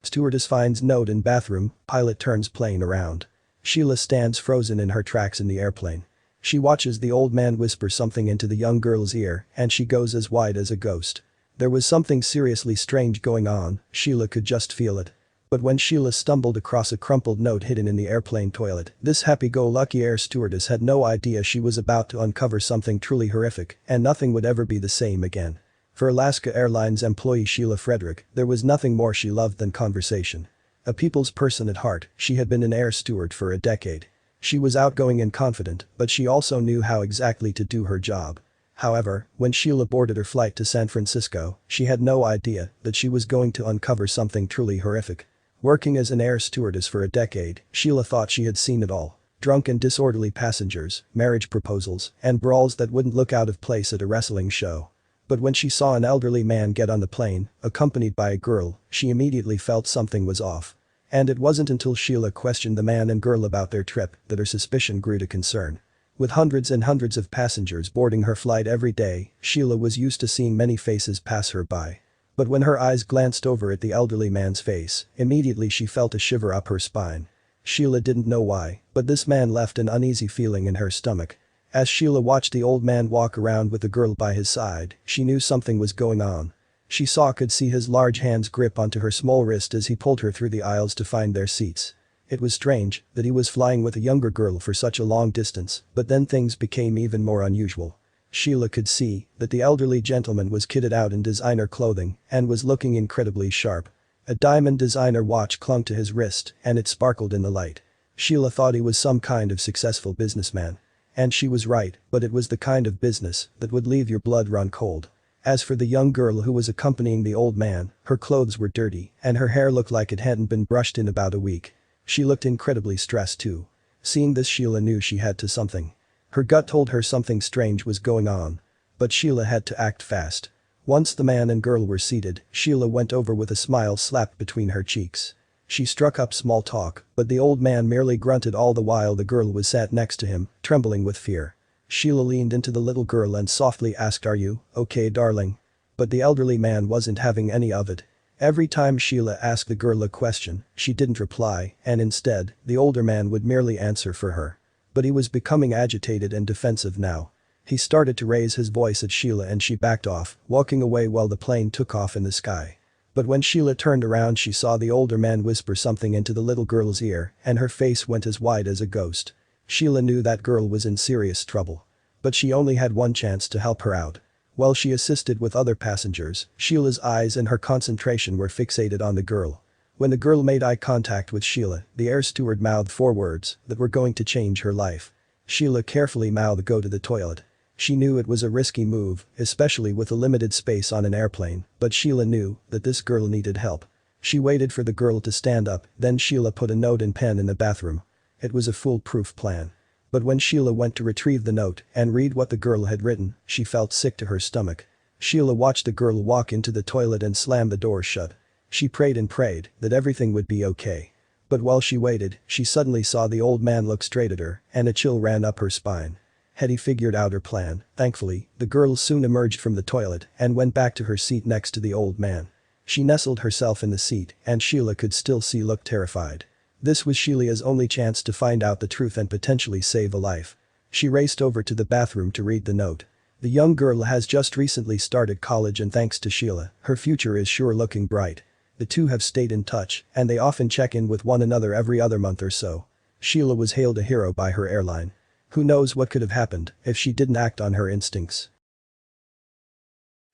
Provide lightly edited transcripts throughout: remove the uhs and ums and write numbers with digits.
Stewardess finds note in bathroom, pilot turns plane around. Sheila stands frozen in her tracks in the airplane. She watches the old man whisper something into the young girl's ear and she goes as white as a ghost. There was something seriously strange going on, Sheila could just feel it. But when Sheila stumbled across a crumpled note hidden in the airplane toilet, this happy-go-lucky air stewardess had no idea she was about to uncover something truly horrific and nothing would ever be the same again. For Alaska Airlines employee Sheila Frederick, there was nothing more she loved than conversation. A people's person at heart, she had been an air steward for a decade. She was outgoing and confident, but she also knew how exactly to do her job. However, when Sheila boarded her flight to San Francisco, she had no idea that she was going to uncover something truly horrific. Working as an air stewardess for a decade, Sheila thought she had seen it all. Drunk and disorderly passengers, marriage proposals, and brawls that wouldn't look out of place at a wrestling show. But when she saw an elderly man get on the plane, accompanied by a girl, she immediately felt something was off. And it wasn't until Sheila questioned the man and girl about their trip that her suspicion grew to concern. With hundreds and hundreds of passengers boarding her flight every day, Sheila was used to seeing many faces pass her by. But when her eyes glanced over at the elderly man's face, immediately she felt a shiver up her spine. Sheila didn't know why, but this man left an uneasy feeling in her stomach. As Sheila watched the old man walk around with the girl by his side, she knew something was going on. She could see his large hands grip onto her small wrist as he pulled her through the aisles to find their seats. It was strange that he was flying with a younger girl for such a long distance, but then things became even more unusual. Sheila could see that the elderly gentleman was kitted out in designer clothing and was looking incredibly sharp. A diamond designer watch clung to his wrist and it sparkled in the light. Sheila thought he was some kind of successful businessman. And she was right, but it was the kind of business that would leave your blood run cold. As for the young girl who was accompanying the old man, her clothes were dirty and her hair looked like it hadn't been brushed in about a week. She looked incredibly stressed too. Seeing this, Sheila knew she had to something. Her gut told her something strange was going on. But Sheila had to act fast. Once the man and girl were seated, Sheila went over with a smile slapped between her cheeks. She struck up small talk, but the old man merely grunted all the while the girl was sat next to him, trembling with fear. Sheila leaned into the little girl and softly asked, "Are you okay, darling?" But the elderly man wasn't having any of it. Every time Sheila asked the girl a question, she didn't reply, and instead, the older man would merely answer for her. But he was becoming agitated and defensive now. He started to raise his voice at Sheila and she backed off, walking away while the plane took off in the sky. But when Sheila turned around, she saw the older man whisper something into the little girl's ear and her face went as white as a ghost. Sheila knew that girl was in serious trouble. But she only had one chance to help her out. While she assisted with other passengers, Sheila's eyes and her concentration were fixated on the girl. When the girl made eye contact with Sheila, the air steward mouthed 4 words that were going to change her life. Sheila carefully mouthed, "Go to the toilet." She knew it was a risky move, especially with a limited space on an airplane, but Sheila knew that this girl needed help. She waited for the girl to stand up, then Sheila put a note and pen in the bathroom. It was a foolproof plan. But when Sheila went to retrieve the note and read what the girl had written, she felt sick to her stomach. Sheila watched the girl walk into the toilet and slam the door shut. She prayed and prayed that everything would be okay. But while she waited, she suddenly saw the old man look straight at her and a chill ran up her spine. Had he figured out her plan? Thankfully, the girl soon emerged from the toilet and went back to her seat next to the old man. She nestled herself in the seat and Sheila could still see look terrified. This was Sheila's only chance to find out the truth and potentially save a life. She raced over to the bathroom to read the note. The young girl has just recently started college and thanks to Sheila, her future is sure looking bright. The two have stayed in touch and they often check in with one another every other month or so. Sheila was hailed a hero by her airline. Who knows what could have happened if she didn't act on her instincts.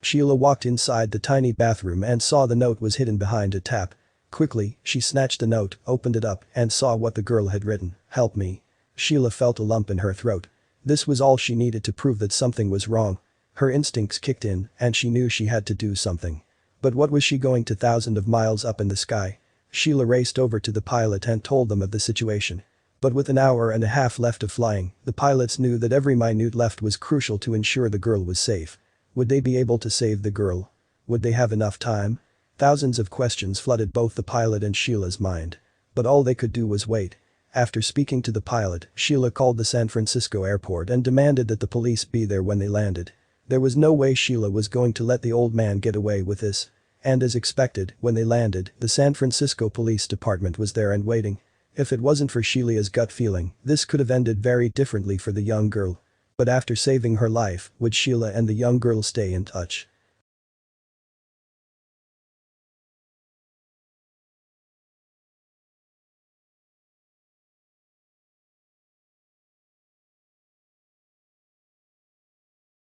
Sheila walked inside the tiny bathroom and saw the note was hidden behind a tap. Quickly, she snatched the note, opened it up, and saw what the girl had written. "Help me." Sheila felt a lump in her throat. This was all she needed to prove that something was wrong. Her instincts kicked in, and she knew she had to do something. But what was she going to thousands of miles up in the sky? Sheila raced over to the pilot and told them of the situation. But with an hour and a half left of flying, the pilots knew that every minute left was crucial to ensure the girl was safe. Would they be able to save the girl? Would they have enough time? Thousands of questions flooded both the pilot and Sheila's mind. But all they could do was wait. After speaking to the pilot, Sheila called the San Francisco airport and demanded that the police be there when they landed. There was no way Sheila was going to let the old man get away with this. And as expected, when they landed, the San Francisco Police Department was there and waiting. If it wasn't for Sheila's gut feeling, this could have ended very differently for the young girl. But after saving her life, would Sheila and the young girl stay in touch?